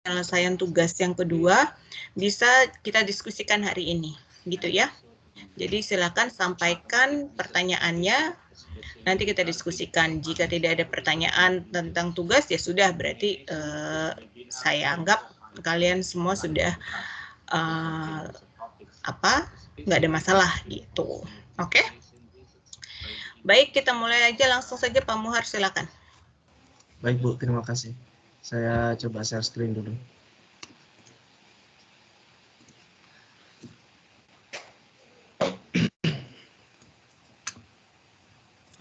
penyelesaian tugas yang kedua bisa kita diskusikan hari ini, gitu ya. Jadi silakan sampaikan pertanyaannya, nanti kita diskusikan. Jika tidak ada pertanyaan tentang tugas, ya sudah, berarti saya anggap kalian semua sudah nggak ada masalah gitu. Oke? Baik, kita mulai aja langsung saja, Pak Muhar, silakan. Baik Bu, terima kasih. Saya coba share screen dulu.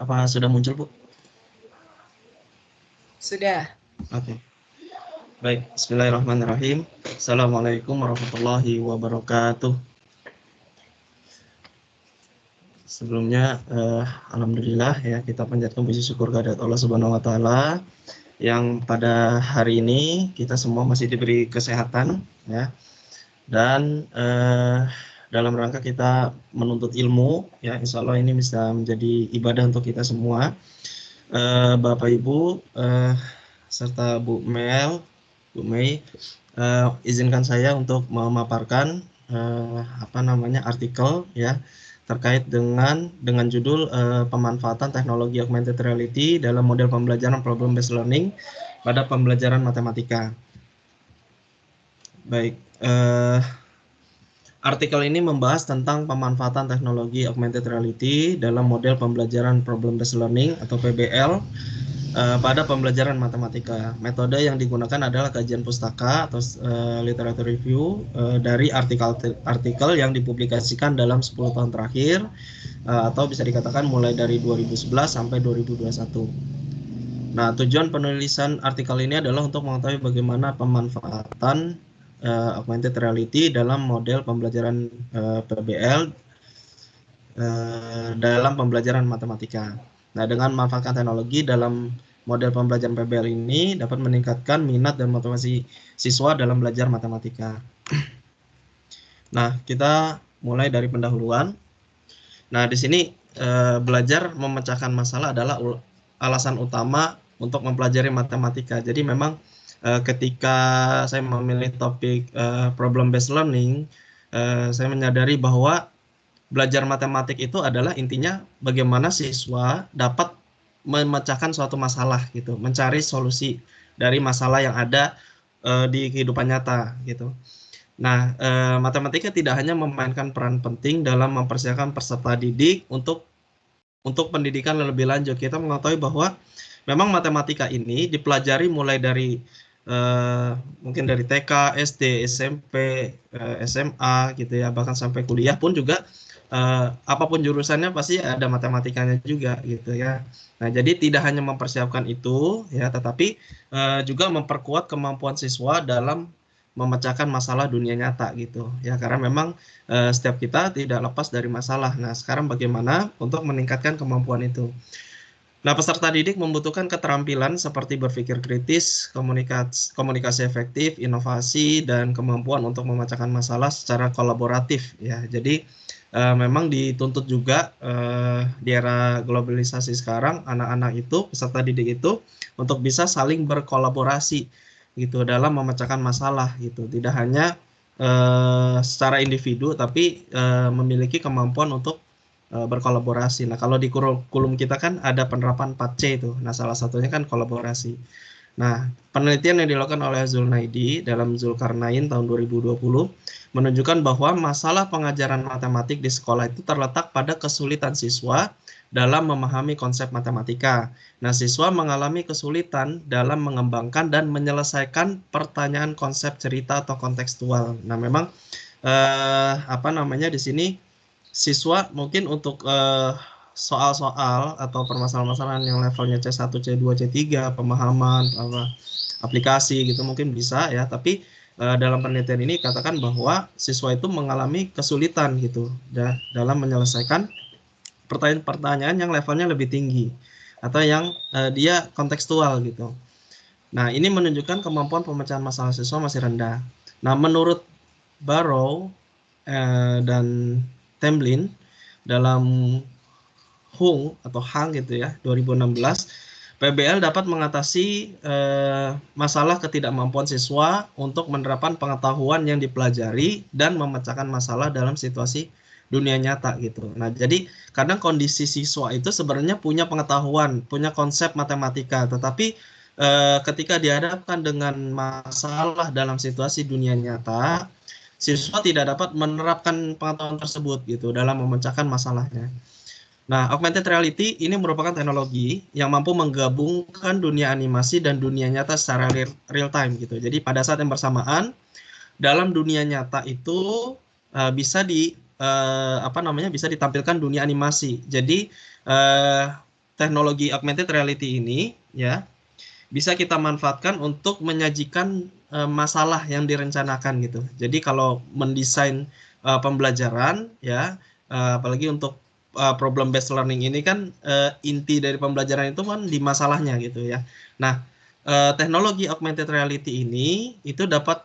Apa sudah muncul, Bu? Sudah. Oke. Baik, bismillahirrahmanirrahim. Assalamualaikum warahmatullahi wabarakatuh. Sebelumnya, alhamdulillah ya, kita panjatkan puji syukur kehadirat Allah Subhanahu wa taala yang pada hari ini kita semua masih diberi kesehatan ya. Dan dalam rangka kita menuntut ilmu ya, insya Allah ini bisa menjadi ibadah untuk kita semua. Bapak Ibu serta Bu Mel, Bu Mei, izinkan saya untuk memaparkan artikel ya terkait dengan judul pemanfaatan teknologi augmented reality dalam model pembelajaran problem based learning pada pembelajaran matematika. Baik, artikel ini membahas tentang pemanfaatan teknologi augmented reality dalam model pembelajaran problem based learning atau PBL pada pembelajaran matematika. Metode yang digunakan adalah kajian pustaka atau literature review dari artikel yang dipublikasikan dalam 10 tahun terakhir atau bisa dikatakan mulai dari 2011 sampai 2021. Nah, tujuan penulisan artikel ini adalah untuk mengetahui bagaimana pemanfaatan augmented reality dalam model pembelajaran PBL dalam pembelajaran matematika. Nah, dengan memanfaatkan teknologi dalam model pembelajaran PBL ini dapat meningkatkan minat dan motivasi siswa dalam belajar matematika. Nah, kita mulai dari pendahuluan. Nah, di sini belajar memecahkan masalah adalah alasan utama untuk mempelajari matematika. Jadi memang ketika saya memilih topik problem based learning, saya menyadari bahwa belajar matematik itu adalah intinya bagaimana siswa dapat memecahkan suatu masalah gitu, mencari solusi dari masalah yang ada di kehidupan nyata gitu. Nah, matematika tidak hanya memainkan peran penting dalam mempersiapkan peserta didik untuk pendidikan lebih lanjut. Kita mengetahui bahwa memang matematika ini dipelajari mulai dari mungkin dari TK, SD, SMP, SMA gitu ya, bahkan sampai kuliah pun juga apapun jurusannya pasti ada matematikanya juga gitu ya. Nah, jadi tidak hanya mempersiapkan itu ya, tetapi juga memperkuat kemampuan siswa dalam memecahkan masalah dunia nyata gitu ya, karena memang setiap kita tidak lepas dari masalah. Nah, sekarang bagaimana untuk meningkatkan kemampuan itu? Nah, peserta didik membutuhkan keterampilan seperti berpikir kritis, komunikasi efektif, inovasi, dan kemampuan untuk memecahkan masalah secara kolaboratif ya. Jadi memang dituntut juga di era globalisasi sekarang, anak-anak itu, peserta didik itu untuk bisa saling berkolaborasi gitu dalam memecahkan masalah gitu. Tidak hanya secara individu, tapi memiliki kemampuan untuk berkolaborasi. Nah, kalau di kurikulum kita kan ada penerapan 4C itu. Nah, salah satunya kan kolaborasi. Nah, penelitian yang dilakukan oleh Zulnaidi dalam Zulkarnain tahun 2020 menunjukkan bahwa masalah pengajaran matematik di sekolah itu terletak pada kesulitan siswa dalam memahami konsep matematika. Nah, siswa mengalami kesulitan dalam mengembangkan dan menyelesaikan pertanyaan konsep cerita atau kontekstual. Nah, memang di sini siswa mungkin untuk soal-soal atau permasalahan-permasalahan yang levelnya C1, C2, C3, pemahaman, aplikasi gitu mungkin bisa ya, tapi dalam penelitian ini katakan bahwa siswa itu mengalami kesulitan gitu dalam menyelesaikan pertanyaan-pertanyaan yang levelnya lebih tinggi atau yang dia kontekstual gitu. Nah, ini menunjukkan kemampuan pemecahan masalah siswa masih rendah. Nah, menurut Barrow dan Templin dalam Hung gitu ya 2016, PBL dapat mengatasi masalah ketidakmampuan siswa untuk menerapkan pengetahuan yang dipelajari dan memecahkan masalah dalam situasi dunia nyata gitu. Nah, jadi kadang kondisi siswa itu sebenarnya punya pengetahuan, punya konsep matematika, tetapi ketika dihadapkan dengan masalah dalam situasi dunia nyata, siswa tidak dapat menerapkan pengetahuan tersebut gitu dalam memecahkan masalahnya. Nah, augmented reality ini merupakan teknologi yang mampu menggabungkan dunia animasi dan dunia nyata secara real time gitu. Jadi pada saat yang bersamaan dalam dunia nyata itu bisa bisa ditampilkan dunia animasi. Jadi teknologi augmented reality ini ya bisa kita manfaatkan untuk menyajikan masalah yang direncanakan gitu. Jadi kalau mendesain pembelajaran ya apalagi untuk problem based learning ini kan inti dari pembelajaran itu kan di masalahnya gitu ya. Nah, teknologi augmented reality ini itu dapat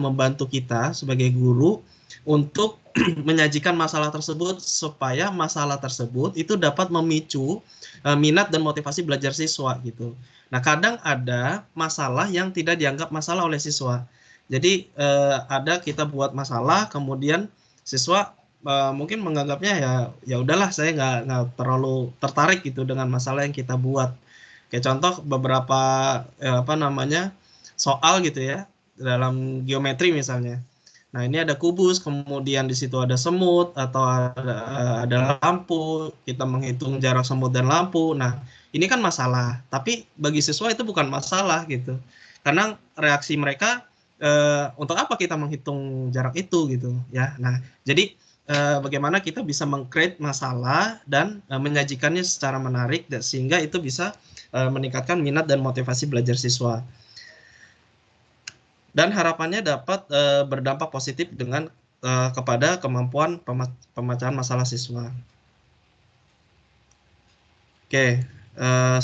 membantu kita sebagai guru untuk menyajikan masalah tersebut supaya masalah tersebut itu dapat memicu minat dan motivasi belajar siswa gitu. Nah, kadang ada masalah yang tidak dianggap masalah oleh siswa. Jadi ada kita buat masalah, kemudian siswa mungkin menganggapnya ya udahlah saya nggak terlalu tertarik gitu dengan masalah yang kita buat. Kayak contoh beberapa soal gitu ya dalam geometri misalnya. Nah, ini ada kubus, kemudian di situ ada semut atau ada lampu, kita menghitung jarak semut dan lampu. Nah, ini kan masalah, tapi bagi siswa itu bukan masalah gitu. Karena reaksi mereka untuk apa kita menghitung jarak itu gitu ya. Nah, jadi bagaimana kita bisa meng-create masalah dan menyajikannya secara menarik sehingga itu bisa meningkatkan minat dan motivasi belajar siswa. Dan harapannya dapat berdampak positif dengan kepada kemampuan pemecahan masalah siswa. Oke,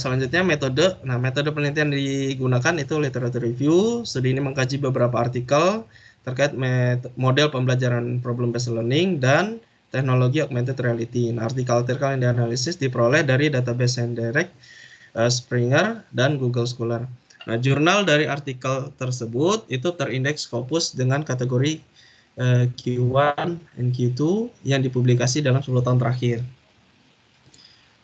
selanjutnya metode. Nah, metode penelitian digunakan itu literature review. Studi ini mengkaji beberapa artikel terkait model pembelajaran problem based learning dan teknologi augmented reality. Nah, artikel-artikel yang dianalisis diperoleh dari database Senderek, Springer, dan Google Scholar. Nah, jurnal dari artikel tersebut itu terindeks Scopus dengan kategori Q1 dan Q2 yang dipublikasi dalam 10 tahun terakhir.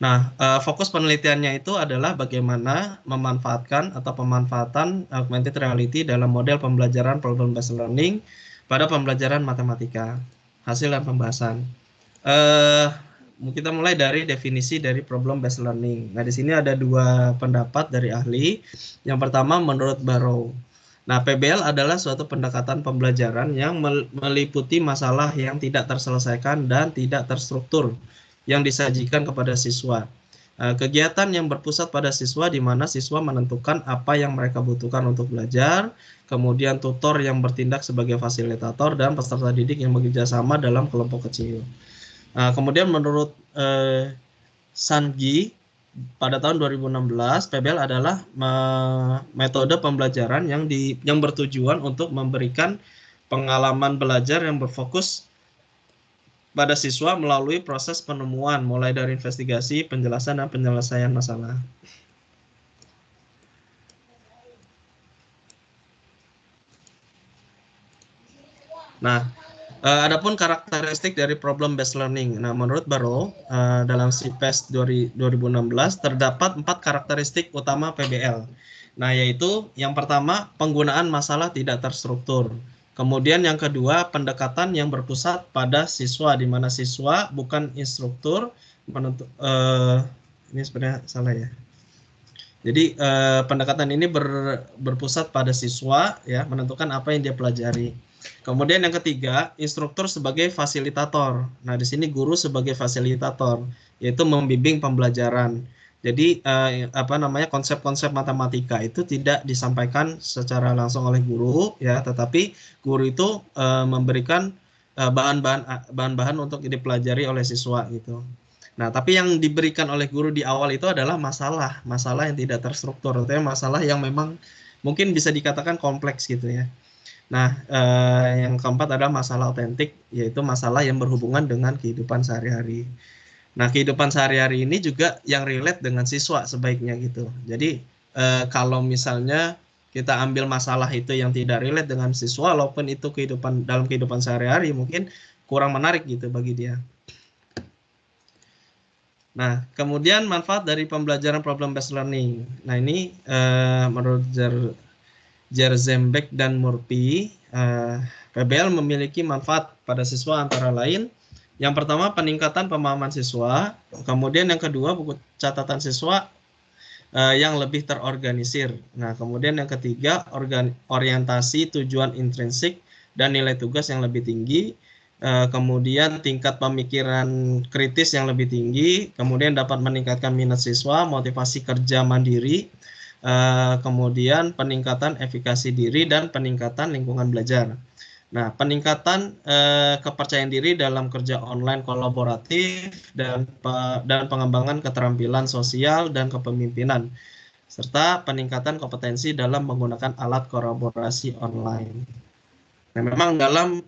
Nah, fokus penelitiannya itu adalah bagaimana memanfaatkan atau pemanfaatan augmented reality dalam model pembelajaran problem based learning pada pembelajaran matematika. Hasil dan pembahasan. Kita mulai dari definisi dari problem based learning. Nah, di sini ada dua pendapat dari ahli. Yang pertama menurut Barrow. Nah, PBL adalah suatu pendekatan pembelajaran yang meliputi masalah yang tidak terselesaikan dan tidak terstruktur yang disajikan kepada siswa. Kegiatan yang berpusat pada siswa di mana siswa menentukan apa yang mereka butuhkan untuk belajar, kemudian tutor yang bertindak sebagai fasilitator dan peserta didik yang bekerja sama dalam kelompok kecil. Kemudian menurut Sangi pada tahun 2016 PBL adalah metode pembelajaran yang bertujuan untuk memberikan pengalaman belajar yang berfokus pada siswa melalui proses penemuan mulai dari investigasi, penjelasan dan penyelesaian masalah. Nah, adapun karakteristik dari problem based learning. Nah, menurut Barrow dalam CPES 2016 terdapat 4 karakteristik utama PBL. Nah, yaitu yang pertama penggunaan masalah tidak terstruktur. Kemudian yang kedua pendekatan yang berpusat pada siswa di mana siswa bukan instruktur ini sebenarnya salah ya. Jadi pendekatan ini berpusat pada siswa ya menentukan apa yang dia pelajari. Kemudian yang ketiga, instruktur sebagai fasilitator. Nah, di sini guru sebagai fasilitator, yaitu membimbing pembelajaran. Jadi konsep-konsep matematika itu tidak disampaikan secara langsung oleh guru ya, tetapi guru itu memberikan bahan-bahan untuk dipelajari oleh siswa gitu. Nah, tapi yang diberikan oleh guru di awal itu adalah masalah yang tidak terstruktur, artinya masalah yang memang mungkin bisa dikatakan kompleks gitu ya. Nah, yang keempat adalah masalah otentik, yaitu masalah yang berhubungan dengan kehidupan sehari-hari. Nah, kehidupan sehari-hari ini juga yang relate dengan siswa sebaiknya gitu. Jadi kalau misalnya kita ambil masalah itu yang tidak relate dengan siswa, walaupun itu dalam kehidupan sehari-hari, mungkin kurang menarik gitu bagi dia. Nah, kemudian manfaat dari pembelajaran problem based learning. Nah, ini menurut Jerzembek dan Murphy, PBL memiliki manfaat pada siswa antara lain. Yang pertama, peningkatan pemahaman siswa. Kemudian yang kedua, buku catatan siswa yang lebih terorganisir. Nah, kemudian yang ketiga, orientasi tujuan intrinsik dan nilai tugas yang lebih tinggi. Kemudian tingkat pemikiran kritis yang lebih tinggi, kemudian dapat meningkatkan minat siswa, motivasi kerja mandiri, kemudian peningkatan efikasi diri dan peningkatan lingkungan belajar. Nah, peningkatan kepercayaan diri dalam kerja online kolaboratif dan pengembangan keterampilan sosial dan kepemimpinan, serta peningkatan kompetensi dalam menggunakan alat kolaborasi online. Nah, memang dalam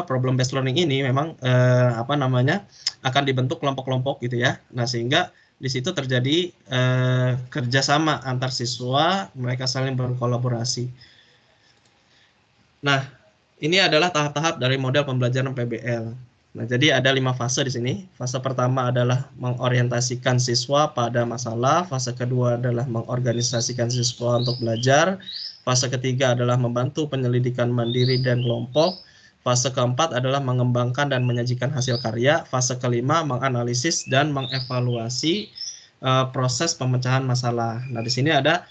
problem based learning ini memang akan dibentuk kelompok-kelompok gitu ya. Nah, sehingga di situ terjadi kerjasama antar siswa, mereka saling berkolaborasi. Nah, ini adalah tahap-tahap dari model pembelajaran PBL. Nah, jadi ada 5 fase di sini. Fase pertama adalah mengorientasikan siswa pada masalah. Fase kedua adalah mengorganisasikan siswa untuk belajar. Fase ketiga adalah membantu penyelidikan mandiri dan kelompok. Fase keempat adalah mengembangkan dan menyajikan hasil karya. Fase kelima menganalisis dan mengevaluasi proses pemecahan masalah. Nah, di sini ada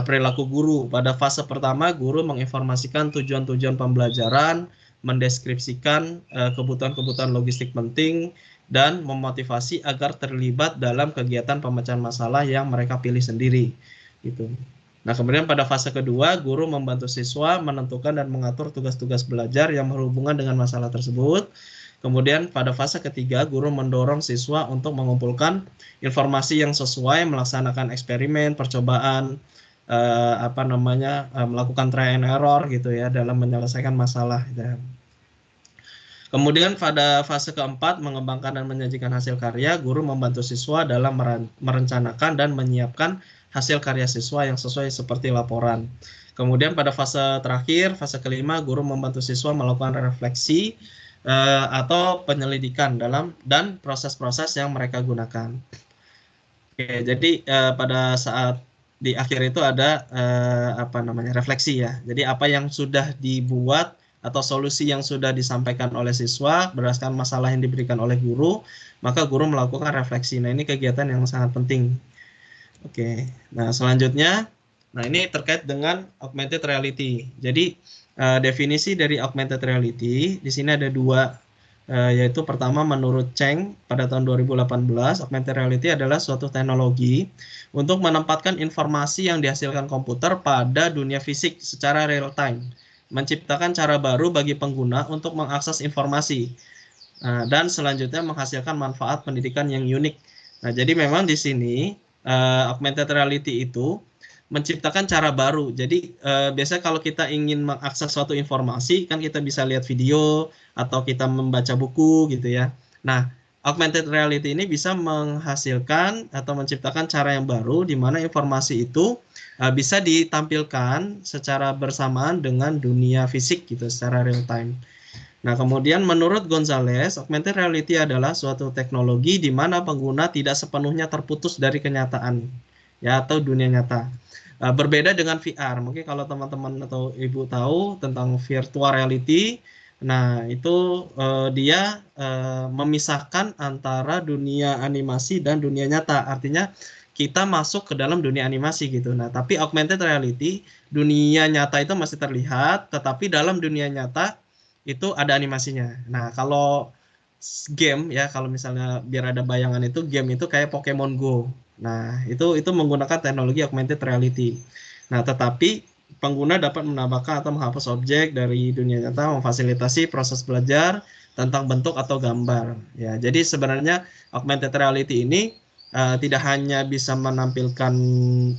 perilaku guru. Pada fase pertama, guru menginformasikan tujuan-tujuan pembelajaran, mendeskripsikan kebutuhan-kebutuhan logistik penting, dan memotivasi agar terlibat dalam kegiatan pemecahan masalah yang mereka pilih sendiri. Gitu. Nah, kemudian pada fase kedua, guru membantu siswa menentukan dan mengatur tugas-tugas belajar yang berhubungan dengan masalah tersebut. Kemudian pada fase ketiga, guru mendorong siswa untuk mengumpulkan informasi yang sesuai, melaksanakan eksperimen, percobaan, melakukan try and error gitu ya dalam menyelesaikan masalah. Gitu. Kemudian pada fase keempat, mengembangkan dan menyajikan hasil karya, guru membantu siswa dalam merencanakan dan menyiapkan hasil karya siswa yang sesuai seperti laporan. Kemudian pada fase terakhir, fase kelima, guru membantu siswa melakukan refleksi atau penyelidikan dan proses-proses yang mereka gunakan. Oke, jadi pada saat di akhir itu ada refleksi ya. Jadi apa yang sudah dibuat atau solusi yang sudah disampaikan oleh siswa berdasarkan masalah yang diberikan oleh guru, maka guru melakukan refleksi. Nah, ini kegiatan yang sangat penting. Oke, nah selanjutnya, nah ini terkait dengan augmented reality. Jadi definisi dari augmented reality di sini ada dua, yaitu pertama menurut Cheng pada tahun 2018, augmented reality adalah suatu teknologi untuk menempatkan informasi yang dihasilkan komputer pada dunia fisik secara real time, menciptakan cara baru bagi pengguna untuk mengakses informasi, dan selanjutnya menghasilkan manfaat pendidikan yang unik. Nah, jadi memang di sini augmented reality itu menciptakan cara baru. Jadi biasanya kalau kita ingin mengakses suatu informasi, kan kita bisa lihat video atau kita membaca buku gitu ya. Nah, augmented reality ini bisa menghasilkan atau menciptakan cara yang baru di mana informasi itu bisa ditampilkan secara bersamaan dengan dunia fisik gitu, secara real time. Nah, kemudian menurut Gonzalez, augmented reality adalah suatu teknologi di mana pengguna tidak sepenuhnya terputus dari kenyataan ya atau dunia nyata. Berbeda dengan VR. Mungkin kalau teman-teman atau Ibu tahu tentang virtual reality, nah itu dia memisahkan antara dunia animasi dan dunia nyata. Artinya kita masuk ke dalam dunia animasi gitu. Nah, tapi augmented reality, dunia nyata itu masih terlihat, tetapi dalam dunia nyata itu ada animasinya. Nah, kalau game ya, kalau misalnya biar ada bayangan itu, game itu kayak Pokemon Go. Nah, itu menggunakan teknologi augmented reality. Nah, tetapi pengguna dapat menambahkan atau menghapus objek dari dunia nyata, memfasilitasi proses belajar tentang bentuk atau gambar. Ya, jadi sebenarnya augmented reality ini tidak hanya bisa menampilkan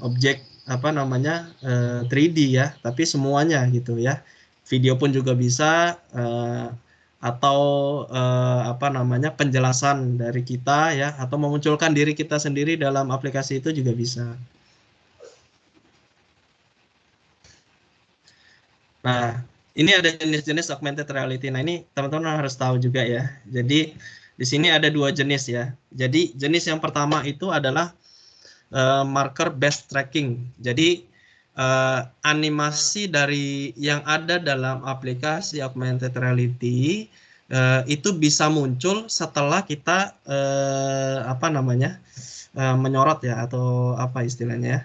objek 3D ya, tapi semuanya gitu ya. Video pun juga bisa, atau apa namanya penjelasan dari kita ya, atau memunculkan diri kita sendiri dalam aplikasi itu juga bisa. Nah, ini ada jenis-jenis augmented reality. Nah, ini teman-teman harus tahu juga ya. Jadi di sini ada dua jenis ya. Jadi jenis yang pertama itu adalah marker based tracking. Jadi animasi dari yang ada dalam aplikasi augmented reality itu bisa muncul setelah kita apa namanya menyorot ya, atau apa istilahnya.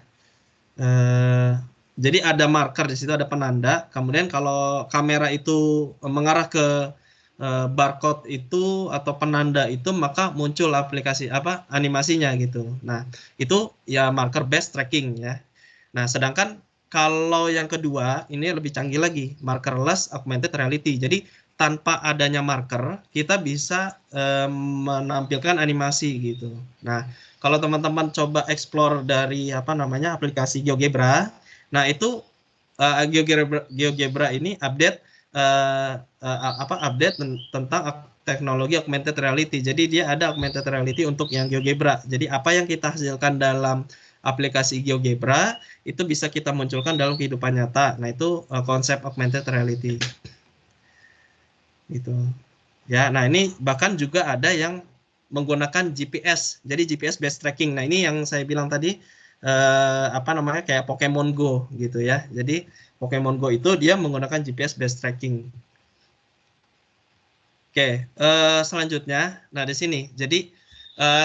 Jadi ada marker di situ, ada penanda. Kemudian kalau kamera itu mengarah ke barcode itu atau penanda itu, maka muncul aplikasi apa animasinya gitu. Nah, itu ya marker based tracking ya. Nah, sedangkan kalau yang kedua ini lebih canggih lagi, markerless augmented reality. Jadi tanpa adanya marker, kita bisa menampilkan animasi gitu. Nah, kalau teman-teman coba explore dari apa namanya aplikasi GeoGebra, nah itu GeoGebra ini update update tentang teknologi augmented reality. Jadi dia ada augmented reality untuk yang GeoGebra. Jadi apa yang kita hasilkan dalam aplikasi GeoGebra itu bisa kita munculkan dalam kehidupan nyata. Nah, itu konsep augmented reality. Gitu. Ya, nah ini bahkan juga ada yang menggunakan GPS. Jadi GPS based tracking. Nah, ini yang saya bilang tadi apa namanya kayak Pokemon Go gitu ya. Jadi Pokemon Go itu dia menggunakan GPS based tracking. Oke, selanjutnya, nah di sini. Jadi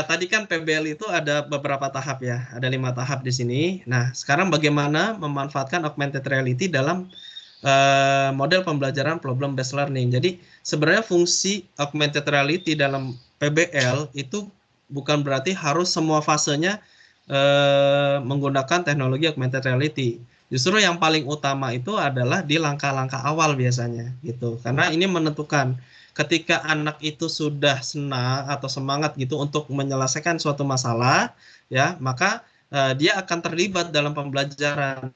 tadi kan PBL itu ada beberapa tahap ya, ada 5 tahap di sini. Nah, sekarang bagaimana memanfaatkan augmented reality dalam model pembelajaran problem based learning. Jadi sebenarnya fungsi augmented reality dalam PBL itu bukan berarti harus semua fasenya menggunakan teknologi augmented reality. Justru yang paling utama itu adalah di langkah-langkah awal biasanya gitu. Karena ini menentukan ketika anak itu sudah senang atau semangat gitu untuk menyelesaikan suatu masalah ya, maka dia akan terlibat dalam pembelajaran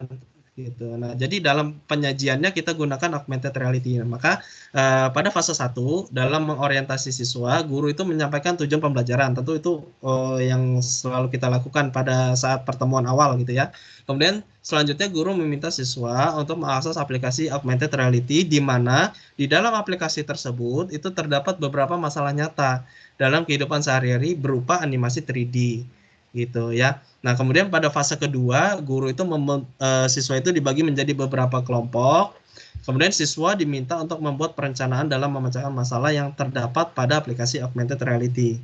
gitu. Nah, jadi dalam penyajiannya kita gunakan augmented reality. Nah, maka pada fase 1 dalam mengorientasi siswa, guru itu menyampaikan tujuan pembelajaran. Tentu itu yang selalu kita lakukan pada saat pertemuan awal gitu ya. Kemudian selanjutnya guru meminta siswa untuk mengakses aplikasi augmented reality di mana di dalam aplikasi tersebut itu terdapat beberapa masalah nyata dalam kehidupan sehari-hari berupa animasi 3D gitu ya. Nah, kemudian pada fase kedua, guru itu siswa itu dibagi menjadi beberapa kelompok. Kemudian siswa diminta untuk membuat perencanaan dalam memecahkan masalah yang terdapat pada aplikasi augmented reality.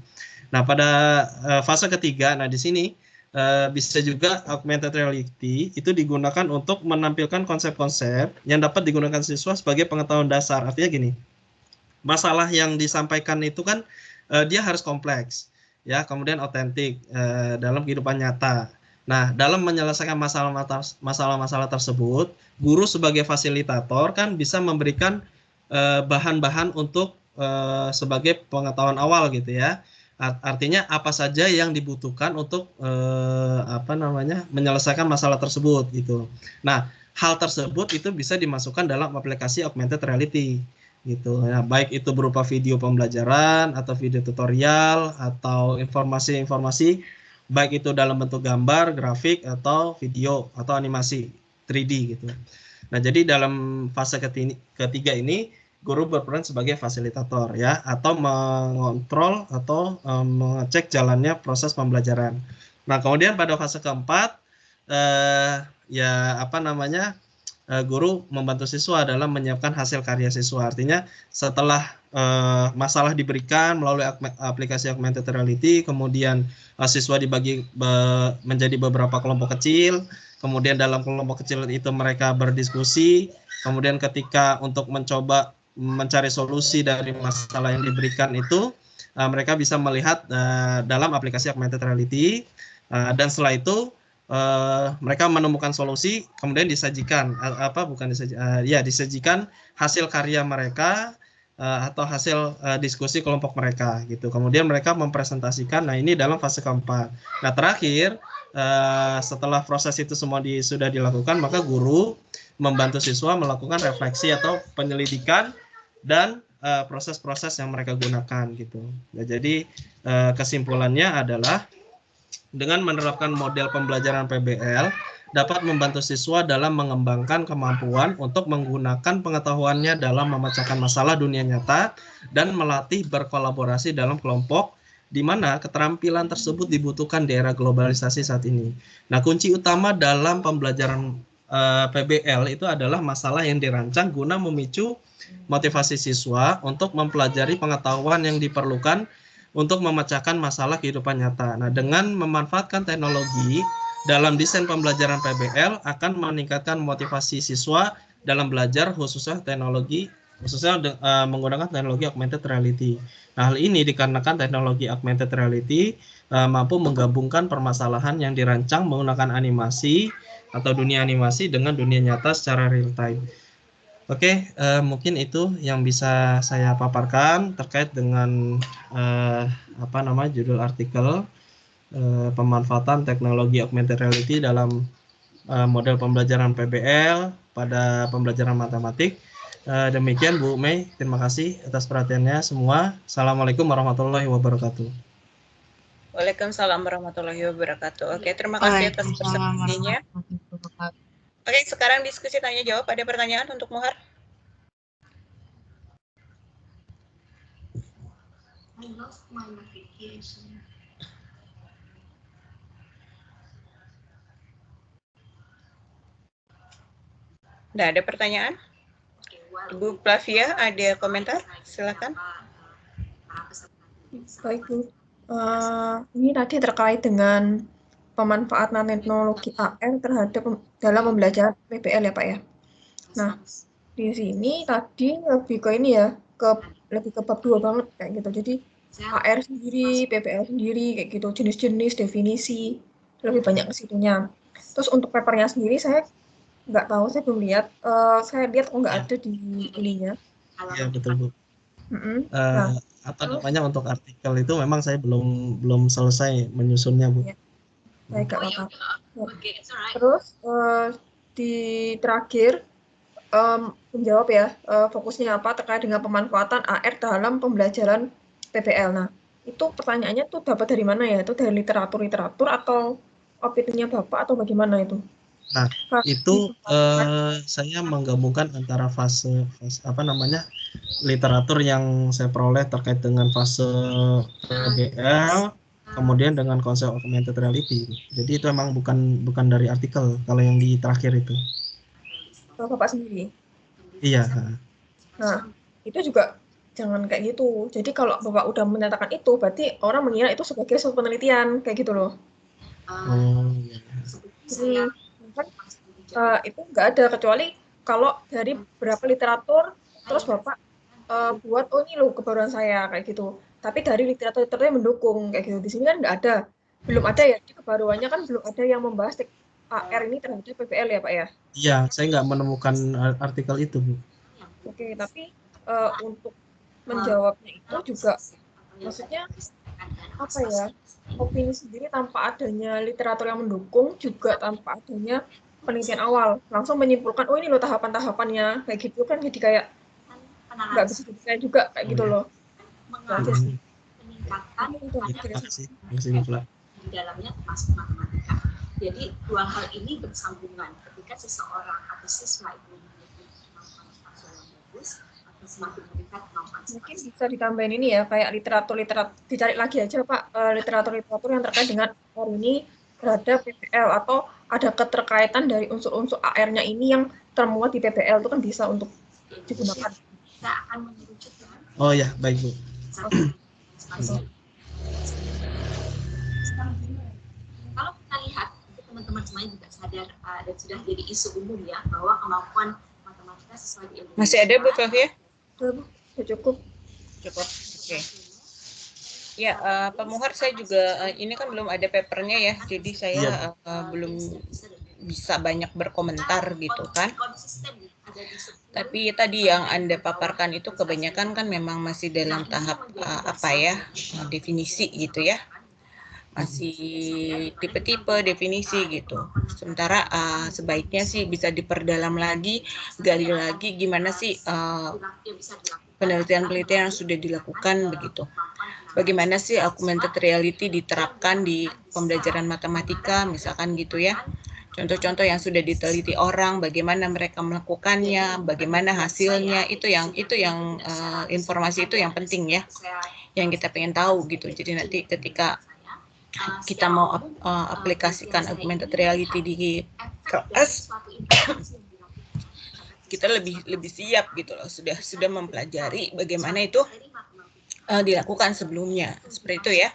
Nah, pada fase ketiga, nah di sini bisa juga augmented reality itu digunakan untuk menampilkan konsep-konsep yang dapat digunakan siswa sebagai pengetahuan dasar. Artinya gini, masalah yang disampaikan itu kan dia harus kompleks. Ya, kemudian otentik dalam kehidupan nyata. Nah, dalam menyelesaikan masalah-masalah tersebut, guru sebagai fasilitator kan bisa memberikan bahan-bahan untuk sebagai pengetahuan awal gitu ya. Artinya apa saja yang dibutuhkan untuk apa namanya menyelesaikan masalah tersebut gitu. Nah, hal tersebut itu bisa dimasukkan dalam aplikasi augmented reality gitu. Nah, baik itu berupa video pembelajaran atau video tutorial atau informasi-informasi baik itu dalam bentuk gambar, grafik atau video atau animasi 3D gitu. Nah, jadi dalam fase ketiga ini guru berperan sebagai fasilitator ya, atau mengontrol atau mengecek jalannya proses pembelajaran. Nah, kemudian pada fase keempat ya apa namanya guru membantu siswa dalam menyiapkan hasil karya siswa. Artinya setelah masalah diberikan melalui aplikasi augmented reality, kemudian siswa dibagi menjadi beberapa kelompok kecil, kemudian dalam kelompok kecil itu mereka berdiskusi, kemudian ketika untuk mencoba mencari solusi dari masalah yang diberikan itu, mereka bisa melihat dalam aplikasi augmented reality, dan setelah itu mereka menemukan solusi, kemudian disajikan disajikan hasil karya mereka atau hasil diskusi kelompok mereka gitu. Kemudian mereka mempresentasikan. Nah, ini dalam fase keempat. Nah, terakhir setelah proses itu semua sudah dilakukan, maka guru membantu siswa melakukan refleksi atau penyelidikan dan proses-proses yang mereka gunakan gitu. Nah, jadi kesimpulannya adalah dengan menerapkan model pembelajaran PBL dapat membantu siswa dalam mengembangkan kemampuan untuk menggunakan pengetahuannya dalam memecahkan masalah dunia nyata dan melatih berkolaborasi dalam kelompok, di mana keterampilan tersebut dibutuhkan di era globalisasi saat ini. Nah, kunci utama dalam pembelajaran PBL itu adalah masalah yang dirancang guna memicu motivasi siswa untuk mempelajari pengetahuan yang diperlukan untuk memecahkan masalah kehidupan nyata. Nah, dengan memanfaatkan teknologi dalam desain pembelajaran PBL akan meningkatkan motivasi siswa dalam belajar khususnya menggunakan teknologi augmented reality. Nah, hal ini dikarenakan teknologi augmented reality mampu menggabungkan permasalahan yang dirancang menggunakan animasi atau dunia animasi dengan dunia nyata secara real time. Oke, mungkin itu yang bisa saya paparkan terkait dengan judul artikel pemanfaatan teknologi augmented reality dalam model pembelajaran PBL pada pembelajaran matematik. Demikian Bu Mei, terima kasih atas perhatiannya semua. Assalamualaikum warahmatullahi wabarakatuh. Waalaikumsalam warahmatullahi wabarakatuh. Oke, terima kasih atas presentasinya. Oke, sekarang diskusi tanya jawab. Ada pertanyaan untuk Muhar? Nggak ada pertanyaan? Ibu Flavia, ada komentar? Silakan. Baik, Bu. Ini tadi terkait dengan pemanfaatan teknologi AR dalam pembelajaran PBL ya, Pak ya. Nah, di sini tadi lebih ke ini ya, lebih ke bab 2 banget kayak gitu. Jadi AR sendiri, PBL sendiri kayak gitu, jenis-jenis, definisi, lebih banyak ke situnya. Terus untuk papernya sendiri saya nggak tahu, saya belum lihat. Saya lihat kok nggak ada di ininya. Iya, betul Bu. Nah, namanya untuk artikel itu memang saya belum selesai menyusunnya Bu. Ya. Baik, gak apa-apa. Terus di terakhir menjawab ya fokusnya apa terkait dengan pemanfaatan AR dalam pembelajaran PBL. Nah, itu pertanyaannya tuh dapat dari mana ya? Itu dari literatur atau opininya Bapak atau bagaimana itu? Nah, itu saya menggabungkan antara fase literatur yang saya peroleh terkait dengan fase PBL, kemudian dengan konsep augmented reality. Jadi itu emang bukan dari artikel kalau yang di terakhir itu. Bapak sendiri? Iya. Nah, itu juga jangan kayak gitu. Jadi kalau Bapak udah menyatakan itu, berarti orang mengira itu sebagai suatu penelitian kayak gitu loh. Jadi kan itu nggak ada, kecuali kalau dari beberapa literatur terus Bapak buat oh ini loh kebaruan saya kayak gitu. Tapi dari literaturnya mendukung kayak gitu. Di sini kan nggak ada, belum ada ya. Di kebaruannya kan belum ada yang membahas AR ini terhadap PBL ya Pak ya? Iya, saya nggak menemukan artikel itu Bu. Oke, tapi untuk menjawabnya itu juga maksudnya apa ya, opini sendiri tanpa adanya literatur yang mendukung, juga tanpa adanya penelitian awal langsung menyimpulkan oh ini loh tahapan-tahapannya kayak gitu kan, jadi kayak nggak bisa dipercaya juga kayak gitu loh. Di dalamnya termasuk matematika. Jadi dua hal ini bersambungan. Ketika seseorang atau siswa itu memiliki kemampuan spasial yang bagus, atau semakin meningkat kemampuan spasial. Mungkin bisa ditambahin ini ya, kayak literatur dicari lagi aja Pak, literatur yang terkait dengan AR ini terhadap PBL, atau ada keterkaitan dari unsur-unsur AR-nya ini yang termuat di PBL, itu kan bisa untuk digunakan. Kita akan mengerucut ya. Oh ya, baik Bu. Kalau kita lihat, teman-teman semuanya juga sadar dan sudah jadi isu umum ya, bahwa kemampuan matematika sesuai di Indonesia. Masih ada Bu Flavia? Cukup. Oke. Ya, Pak Muhar, saya juga ini kan belum ada papernya ya, jadi saya belum bisa banyak berkomentar gitu kan. Tapi tadi yang Anda paparkan itu kebanyakan kan memang masih dalam tahap definisi gitu ya. Masih tipe-tipe definisi gitu. Sementara sebaiknya sih bisa diperdalam lagi, gali lagi gimana sih penelitian-penelitian yang sudah dilakukan begitu. Bagaimana sih augmented reality diterapkan di pembelajaran matematika, misalkan gitu ya. Contoh-contoh yang sudah diteliti orang, bagaimana mereka melakukannya, bagaimana hasilnya, itu yang informasi itu yang penting ya, yang kita pengen tahu gitu. Jadi nanti ketika kita mau aplikasikan augmented reality di kelas, kita lebih siap gitu loh, sudah mempelajari bagaimana itu dilakukan sebelumnya, seperti itu ya.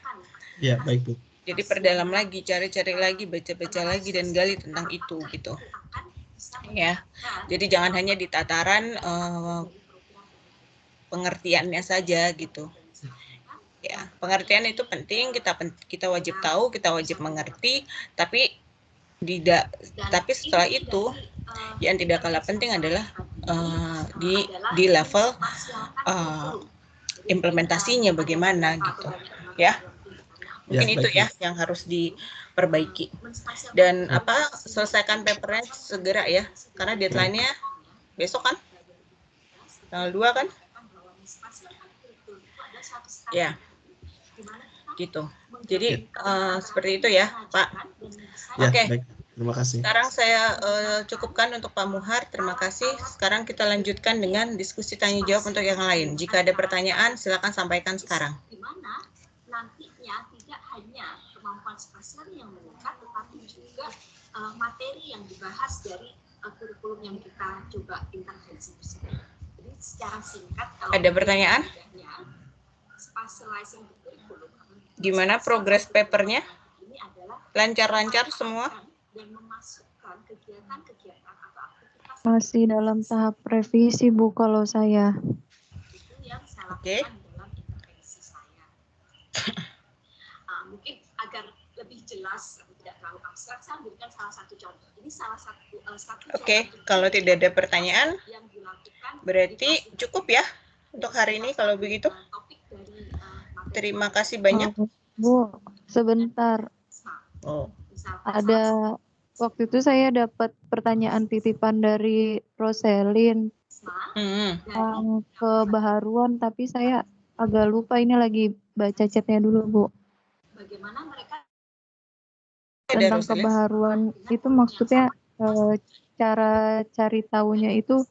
Ya, baik Bu. Jadi perdalam lagi, cari-cari lagi, baca-baca lagi dan gali tentang itu gitu. Ya. Jadi jangan hanya di tataran pengertiannya saja gitu. Ya, pengertian itu penting, kita wajib tahu, kita wajib mengerti, tapi setelah itu yang tidak kalah penting adalah di level implementasinya bagaimana gitu ya. Mungkin Ya, itu baik, ya yang harus diperbaiki. Dan selesaikan papernya segera ya, karena deadline-nya besok kan? Tanggal 2 kan? Ya. Gitu. Jadi seperti itu ya, Pak. Ya, Oke. baik. Terima kasih. Sekarang saya cukupkan untuk Pak Muhar. Terima kasih. Sekarang kita lanjutkan dengan diskusi tanya jawab untuk yang lain. Jika ada pertanyaan, silakan sampaikan sekarang. Di mana nantinya tidak hanya kemampuan spasial yang meningkat, tetapi juga materi yang dibahas dari kurikulum yang kita coba intervensi tersebut. Jadi secara singkat, kalau ada pertanyaan? Spatializing kurikulum. Gimana progres papernya? Lancar-lancar semua? Dan memasukkan kegiatan-kegiatan atau aktivitas masih dalam tahap revisi Bu kalau saya. itu yang saya lakukan dalam intervensi saya. Mungkin agar lebih jelas tidak terlalu abstrak, saya berikan salah satu contoh. Ini salah satu Oke, kalau tidak ada pertanyaan yang berarti cukup ya untuk hari ini kalau begitu. Terima kasih banyak. Bu, sebentar. Oh. Ada waktu itu saya dapat pertanyaan titipan dari Roselin tentang kebaharuan, tapi saya agak lupa, ini lagi baca chatnya dulu Bu. Bagaimana mereka tentang kebaharuan itu maksudnya cara cari tahunya itu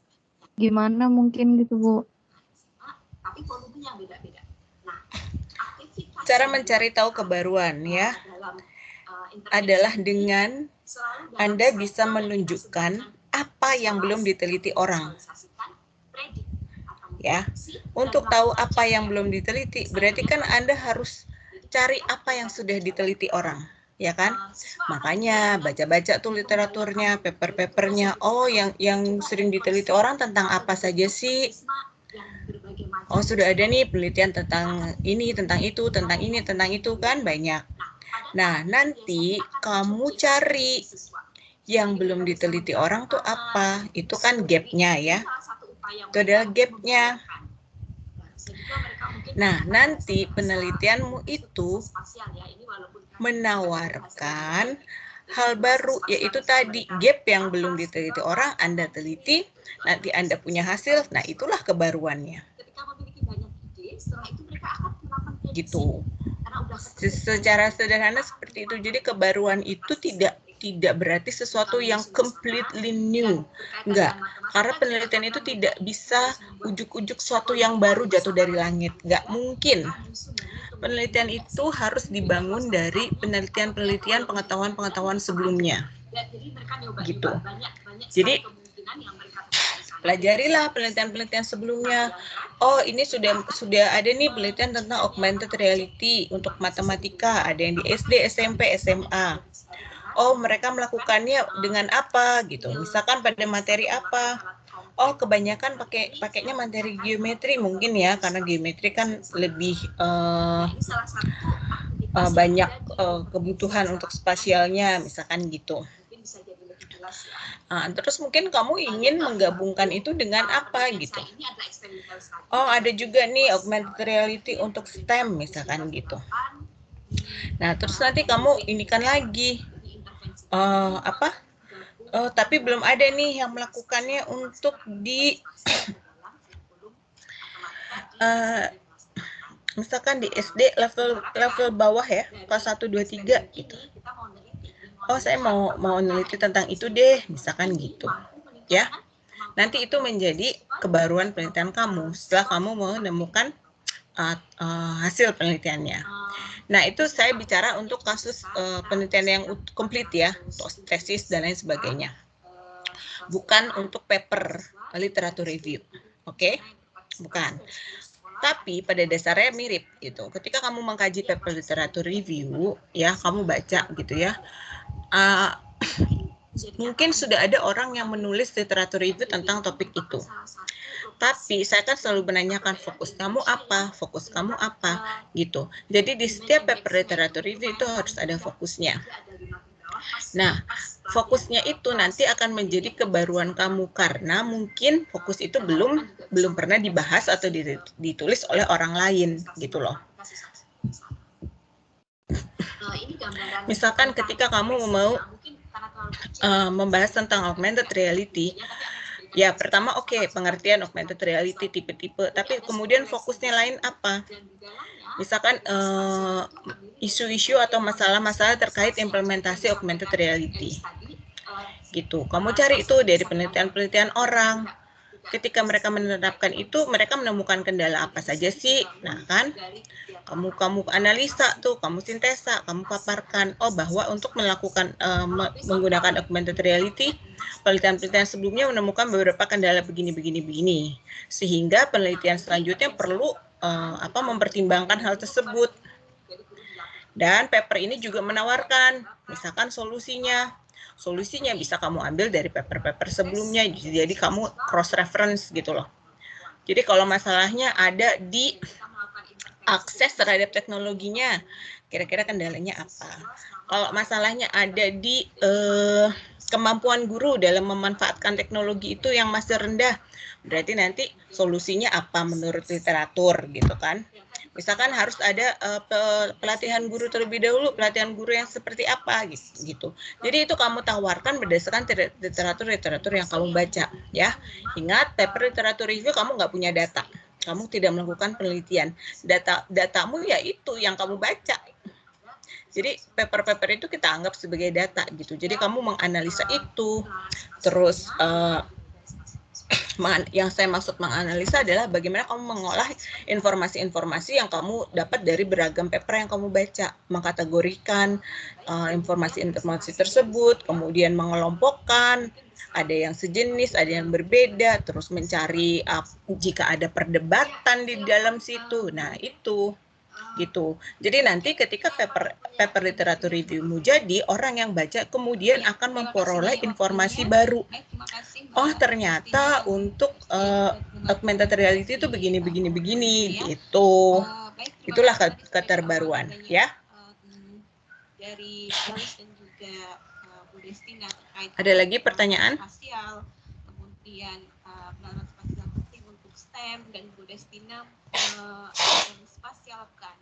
gimana mungkin gitu Bu? Tapi volumenya beda-beda. Nah, cara mencari tahu kebaruan ya adalah dengan Anda bisa menunjukkan apa yang belum diteliti orang. Ya, untuk tahu apa yang belum diteliti, berarti kan Anda harus cari apa yang sudah diteliti orang, ya kan? Makanya baca-baca tuh literaturnya, paper-papernya. Oh, yang sering diteliti orang tentang apa saja sih? Oh, sudah ada nih penelitian tentang ini, tentang itu, tentang ini, tentang itu kan banyak. Nah, nanti kamu cari yang belum diteliti orang tuh apa? Itu kan gap-nya ya. Itu adalah gap-nya. Nah, nanti penelitianmu itu menawarkan hal baru, yaitu tadi gap yang belum diteliti orang, Anda teliti, nanti Anda punya hasil, nah itulah kebaruannya. Gitu. Secara sederhana seperti itu. Jadi kebaruan itu tidak berarti sesuatu yang completely new. Enggak. Karena penelitian itu tidak bisa ujuk-ujuk sesuatu yang baru jatuh dari langit. Enggak mungkin. Penelitian itu harus dibangun dari penelitian-penelitian pengetahuan-pengetahuan sebelumnya. Gitu. Jadi pelajarilah penelitian-penelitian sebelumnya. Oh, ini sudah ada nih penelitian tentang augmented reality untuk matematika. Ada yang di SD, SMP, SMA. Oh, mereka melakukannya dengan apa gitu. Misalkan pada materi apa. Oh, kebanyakan pakainya materi geometri mungkin ya, karena geometri kan lebih banyak kebutuhan untuk spasialnya, misalkan gitu. Terus mungkin kamu ingin menggabungkan itu dengan apa gitu. Oh, ada juga nih augmented reality untuk STEM misalkan gitu. Nah, terus nanti kamu inikan lagi tapi belum ada nih yang melakukannya untuk di misalkan di SD level bawah ya, kelas 1, 2, 3 gitu. Oh, saya mau meneliti tentang itu deh, misalkan gitu. Ya. Nanti itu menjadi kebaruan penelitian kamu setelah kamu menemukan hasil penelitiannya. Nah, itu saya bicara untuk kasus penelitian yang komplit ya, tesis dan lain sebagainya. Bukan untuk paper literatur review. Oke? Bukan. Tapi pada dasarnya mirip gitu. Ketika kamu mengkaji paper literatur review, ya kamu baca gitu ya. Mungkin sudah ada orang yang menulis literatur review tentang topik itu. Tapi saya kan selalu menanyakan fokus kamu apa gitu. Jadi di setiap paper literatur review itu harus ada fokusnya. Nah, fokusnya itu nanti akan menjadi kebaruan kamu karena mungkin fokus itu belum pernah dibahas atau ditulis oleh orang lain gitu loh. Misalkan ketika kamu mau membahas tentang augmented reality, ya pertama pengertian augmented reality tipe-tipe, tapi kemudian fokusnya lain apa? Misalkan isu-isu atau masalah-masalah terkait implementasi augmented reality. Gitu. Kamu cari itu dari penelitian-penelitian orang. Ketika mereka menerapkan itu, mereka menemukan kendala apa saja sih? Nah, kan kamu analisa tuh, kamu sintesa, kamu paparkan. Oh, bahwa untuk melakukan menggunakan augmented reality, penelitian-penelitian sebelumnya menemukan beberapa kendala begini. Sehingga penelitian selanjutnya perlu mempertimbangkan hal tersebut. Dan paper ini juga menawarkan, misalkan solusinya bisa kamu ambil dari paper-paper sebelumnya, jadi kamu cross reference gitu loh. Jadi kalau masalahnya ada di akses terhadap teknologinya, kira-kira kendalanya apa? Kalau masalahnya ada di kemampuan guru dalam memanfaatkan teknologi itu yang masih rendah, berarti nanti solusinya apa menurut literatur gitu kan? Misalkan harus ada pelatihan guru terlebih dahulu, pelatihan guru yang seperti apa gitu. Jadi itu kamu tawarkan berdasarkan literatur yang kamu baca ya. Ingat, paper literatur review kamu nggak punya data, kamu tidak melakukan penelitian. Datamu ya itu yang kamu baca. Jadi paper-paper itu kita anggap sebagai data gitu. Jadi kamu menganalisa itu, terus yang saya maksud menganalisa adalah bagaimana kamu mengolah informasi-informasi yang kamu dapat dari beragam paper yang kamu baca, mengkategorikan informasi-informasi tersebut, kemudian mengelompokkan, ada yang sejenis, ada yang berbeda, terus mencari jika ada perdebatan di dalam situ. Nah, itu gitu. Jadi nanti ketika paper literatur reviewmu jadi, orang yang baca kemudian akan memperoleh informasi baru. Oh, ternyata untuk augmented reality itu begini gitu. Itulah keterbaruan ya. Dari Alice dan juga Bu Destina terkait ada lagi pertanyaan? Kemudian pengalaman spasial penting untuk STEM dan Bu Destina spasial kan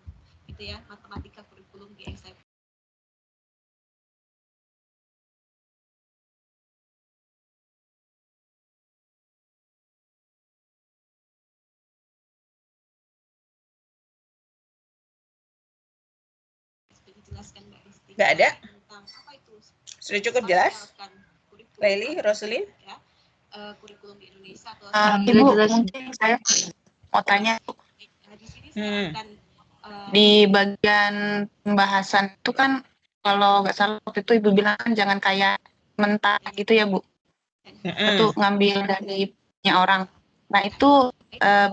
gitu ya, matematika kurikulum di SMP. Nggak ada? Sudah cukup jelas? Laili, Roselyn? Kurikulum di Indonesia atau Ibu, mungkin saya mau tanya di bagian pembahasan itu kan kalau nggak salah waktu itu Ibu bilang jangan kayak mentah gitu ya Bu, itu ngambil dari punya orang. Nah itu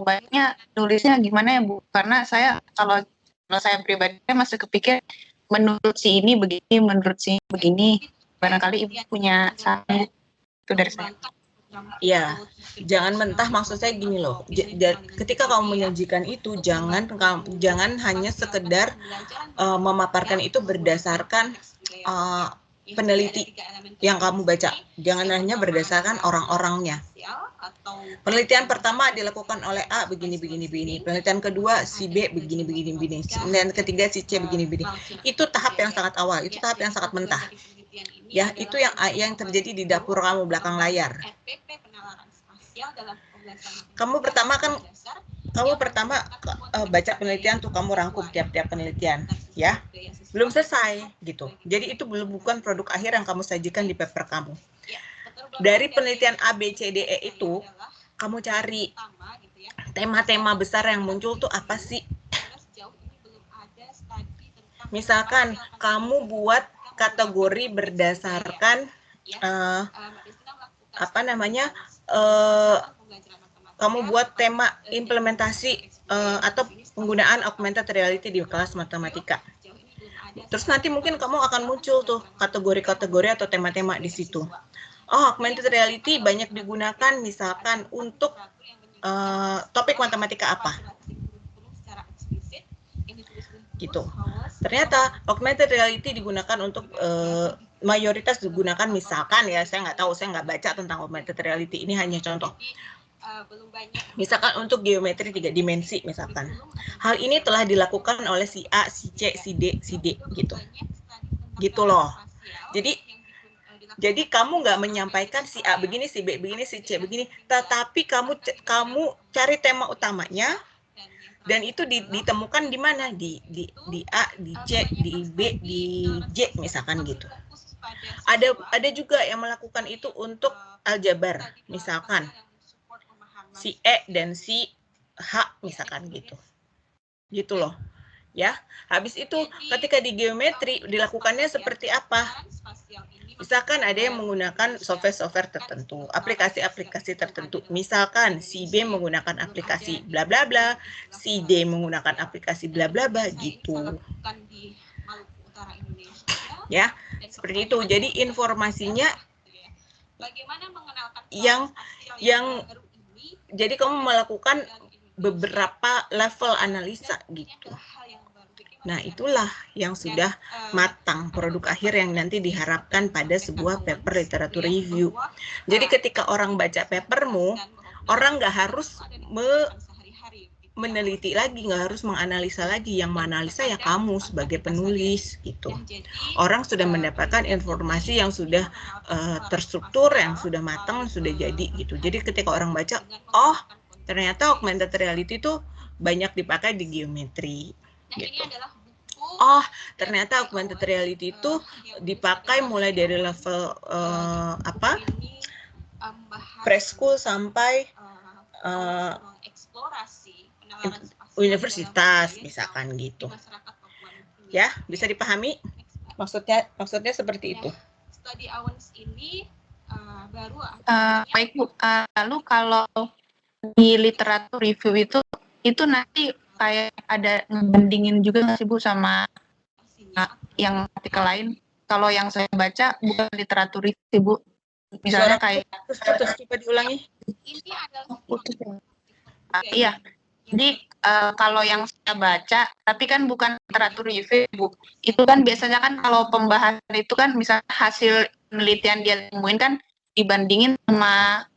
baiknya nulisnya gimana ya Bu? Karena saya kalau saya pribadi masih kepikir menurut si ini begini, menurut si ini begini. Barangkali Ibu punya saran itu dari saya. Ya, jangan mentah, maksud saya gini loh. Ketika kamu menyajikan itu, jangan hanya sekedar memaparkan itu berdasarkan peneliti yang kamu baca. Jangan hanya berdasarkan orang-orangnya. Penelitian pertama dilakukan oleh A begini. Penelitian kedua si B begini. Dan ketiga si C begini. Itu tahap yang sangat awal, itu tahap yang sangat mentah. Ya, itu yang terjadi di dapur kamu belakang layar. Kamu pertama kan kamu pertama baca penelitian tuh, kamu rangkum tiap-tiap penelitian, ya. Belum selesai gitu. Jadi itu bukan produk akhir yang kamu sajikan di paper kamu. Dari penelitian A, B, C, D, E itu, kamu cari tema-tema besar yang muncul tuh apa sih? Misalkan kamu buat kategori berdasarkan kamu buat tema implementasi atau penggunaan augmented reality di kelas matematika. Terus nanti mungkin kamu akan muncul tuh kategori-kategori atau tema-tema di situ. Oh, augmented reality banyak digunakan misalkan untuk topik matematika apa? Gitu. Ternyata augmented reality digunakan untuk mayoritas digunakan misalkan ya, saya nggak tahu, saya nggak baca tentang augmented reality, ini hanya contoh. Misalkan untuk geometri 3 dimensi misalkan. Hal ini telah dilakukan oleh si A, si C, si D gitu. Gitu loh. Jadi kamu nggak menyampaikan si A begini, si B begini, si C begini, tetapi kamu cari tema utamanya. Dan itu ditemukan di mana? Di A, di C, di B, di J misalkan gitu. Ada juga yang melakukan itu untuk aljabar, misalkan si E dan si H misalkan gitu. Gitu loh. Ya. Habis itu ketika di geometri dilakukannya seperti apa? Misalkan ada yang menggunakan software tertentu, aplikasi-aplikasi tertentu. Misalkan si B menggunakan aplikasi bla bla bla, si D menggunakan aplikasi bla bla bla gitu. Ya, seperti itu. Jadi informasinya jadi kamu melakukan beberapa level analisa gitu. Nah, itulah yang sudah matang, produk akhir yang nanti diharapkan pada sebuah paper literatur review. Jadi ketika orang baca papermu, orang nggak harus meneliti lagi, nggak harus menganalisa lagi. Yang menganalisa ya kamu sebagai penulis gitu. Orang sudah mendapatkan informasi yang sudah terstruktur, yang sudah matang, sudah jadi gitu. Jadi ketika orang baca, oh ternyata augmented reality itu banyak dipakai di geometri. Gitu. Oh, ternyata augmented reality itu dipakai mulai dari level preschool sampai universitas misalkan gitu. Ya, bisa dipahami? Maksudnya seperti itu. Baik Bu, lalu kalau di literatur review itu nanti kayak ada ngebandingin juga nggak sih Bu sama yang artikel lain? Kalau yang saya baca bukan literatur review Bu, misalnya kayak terus coba diulangi. Ini adalah iya. Jadi kalau yang saya baca, tapi kan bukan literatur review Bu, itu kan biasanya kan kalau pembahasan itu kan misalnya hasil penelitian dia temuin kan dibandingin sama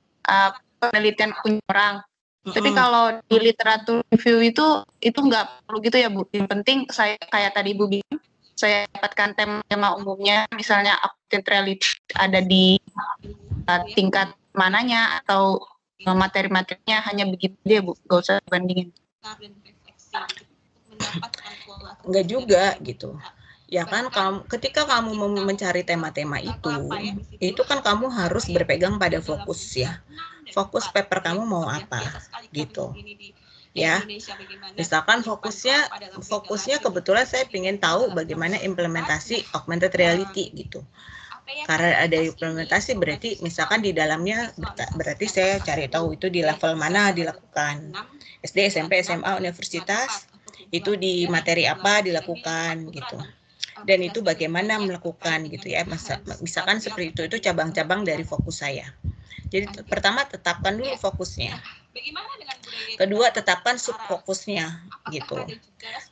penelitian punya orang. Tapi kalau di literatur review itu nggak perlu gitu ya Bu. Yang penting saya kayak tadi Bu bilang, saya dapatkan tema umumnya, misalnya augmented reality ada di tingkat mananya atau materi-materinya, hanya begitu dia Bu, nggak usah bandingin. Nggak juga gitu. Ya kan, ketika kamu mencari tema-tema itu kan kamu harus berpegang pada fokus ya. Fokus paper kamu mau apa gitu. Ya, misalkan fokusnya kebetulan saya ingin tahu bagaimana implementasi augmented reality gitu. Karena ada implementasi berarti misalkan di dalamnya berarti saya cari tahu itu di level mana dilakukan. SD, SMP, SMA, universitas, itu di materi apa dilakukan gitu. Dan itu bagaimana melakukan gitu ya. Misalkan seperti itu cabang-cabang dari fokus saya. Jadi pertama tetapkan dulu fokusnya. Kedua tetapkan subfokusnya gitu.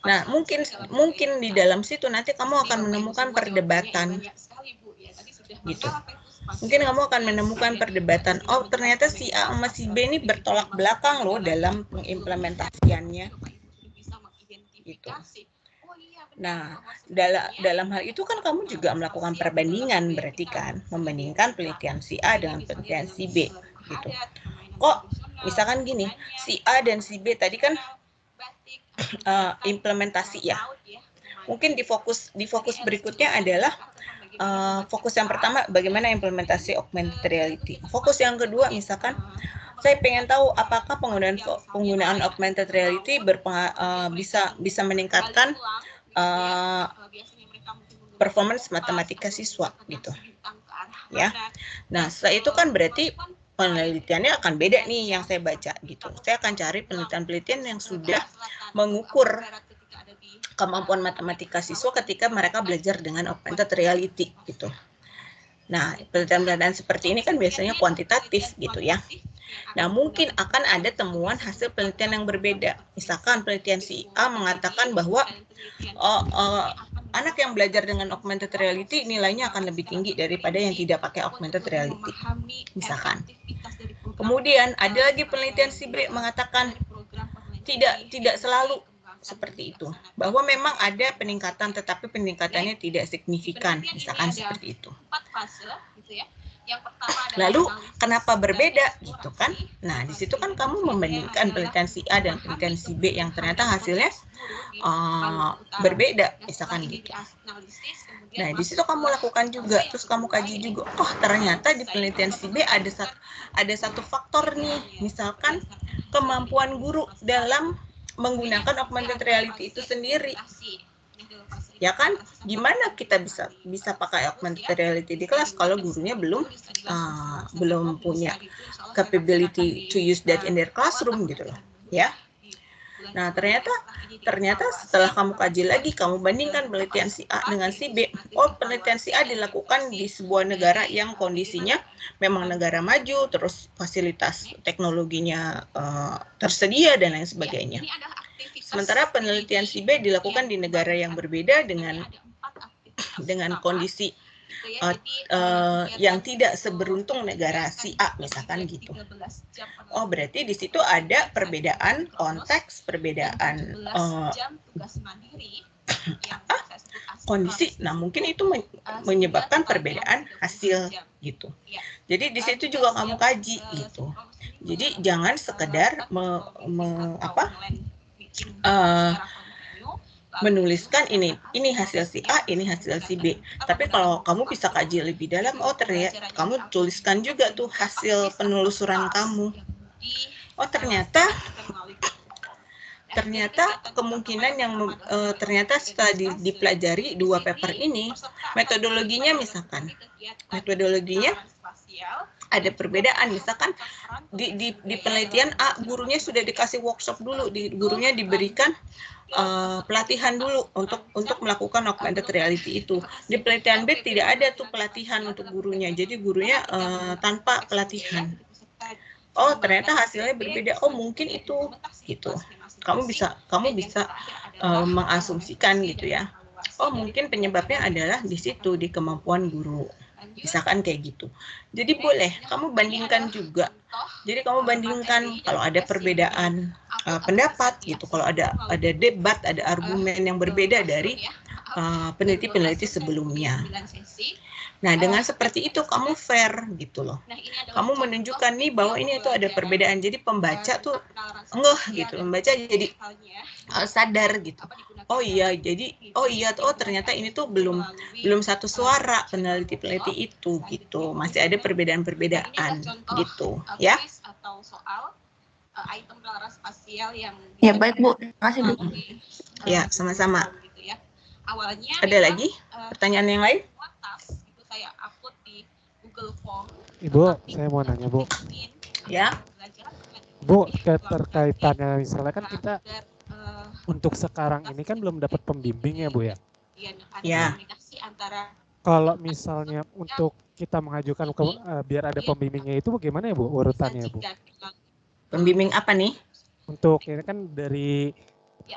Nah, mungkin di dalam situ nanti kamu akan menemukan perdebatan gitu. Mungkin kamu akan menemukan perdebatan, oh ternyata si A sama si B ini bertolak belakang loh dalam pengimplementasiannya gitu. Nah, dalam hal itu kan kamu juga melakukan perbandingan, berarti kan membandingkan penelitian si A dengan penelitian si B gitu. Kok misalkan gini, si A dan si B tadi kan implementasi ya. Mungkin di fokus berikutnya adalah fokus yang pertama bagaimana implementasi augmented reality. Fokus yang kedua misalkan saya pengen tahu apakah penggunaan augmented reality bisa meningkatkan performance matematika siswa gitu. Ya. Nah, setelah itu kan berarti penelitiannya akan beda nih yang saya baca gitu. Saya akan cari penelitian-penelitian yang sudah mengukur kemampuan matematika siswa ketika mereka belajar dengan augmented reality gitu. Nah, penelitian-penelitian seperti ini kan biasanya kuantitatif gitu ya. Nah, mungkin akan ada temuan hasil penelitian yang berbeda. Misalkan penelitian si A mengatakan bahwa anak yang belajar dengan augmented reality nilainya akan lebih tinggi daripada yang tidak pakai augmented reality. Misalkan. Kemudian ada lagi penelitian si B mengatakan tidak selalu seperti itu. Bahwa memang ada peningkatan tetapi peningkatannya tidak signifikan, misalkan seperti itu. Lalu kenapa berbeda gitu kan? Nah, di situ kan kamu membandingkan penelitian si A dan penelitian si B yang ternyata hasilnya berbeda, misalkan gitu. Nah, di situ kamu lakukan juga, terus kamu kaji juga. Oh, ternyata di penelitian si B ada satu faktor nih, misalkan kemampuan guru dalam menggunakan augmented reality itu sendiri. Ya kan, gimana kita bisa pakai augmented reality di kelas kalau gurunya belum punya capability to use that in their classroom gitu loh, ya. Nah, ternyata setelah kamu kaji lagi, kamu bandingkan penelitian si A dengan si B. Oh, penelitian si A dilakukan di sebuah negara yang kondisinya memang negara maju, terus fasilitas teknologinya tersedia dan lain sebagainya. Sementara penelitian si B dilakukan di negara yang berbeda dengan kondisi yang tidak seberuntung negara si A, misalkan gitu. Oh, berarti di situ ada perbedaan konteks, perbedaan kondisi. Nah, mungkin itu menyebabkan perbedaan hasil gitu. Jadi di situ juga kamu kaji gitu. Jadi jangan sekedar menuliskan ini hasil si A, ini hasil si B. Tapi kalau kamu bisa kaji lebih dalam, oh ternyata kamu tuliskan juga tuh hasil penelusuran kamu. Oh ternyata kemungkinan yang ternyata setelah dipelajari dua paper ini, metodologinya ada perbedaan. Misalkan di penelitian A, gurunya sudah dikasih workshop dulu, gurunya diberikan pelatihan dulu untuk melakukan augmented reality itu. Di penelitian B tidak ada tuh pelatihan untuk gurunya, jadi gurunya tanpa pelatihan. Oh ternyata hasilnya berbeda. Oh mungkin itu gitu. Kamu bisa mengasumsikan gitu ya. Oh mungkin penyebabnya adalah di situ, di kemampuan guru. Misalkan kayak gitu. Jadi boleh kamu bandingkan juga. Jadi kamu bandingkan kalau ada perbedaan pendapat gitu, kalau ada debat, ada argumen yang berbeda dari peneliti-peneliti sebelumnya. Nah, dengan seperti itu kamu fair gitu loh. Kamu menunjukkan nih bahwa ini itu ada perbedaan. Jadi pembaca tuh gitu. Pembaca jadi sadar gitu. Oh ternyata ini tuh belum satu suara peneliti-peneliti itu gitu. Masih ada perbedaan-perbedaan gitu, ya. Ya, baik Bu. Terima kasih Bu. Ya, sama-sama. Ada lagi pertanyaan yang lain? Ibu, saya mau nanya Bu. Ya. Bu, keterkaitannya misalnya kan kita untuk sekarang ini kan belum dapat pembimbing ya Bu ya? Ya. Kalau misalnya untuk kita mengajukan biar ada pembimbingnya itu bagaimana ya Bu urutannya Bu? Pembimbing apa nih? Untuk ini kan dari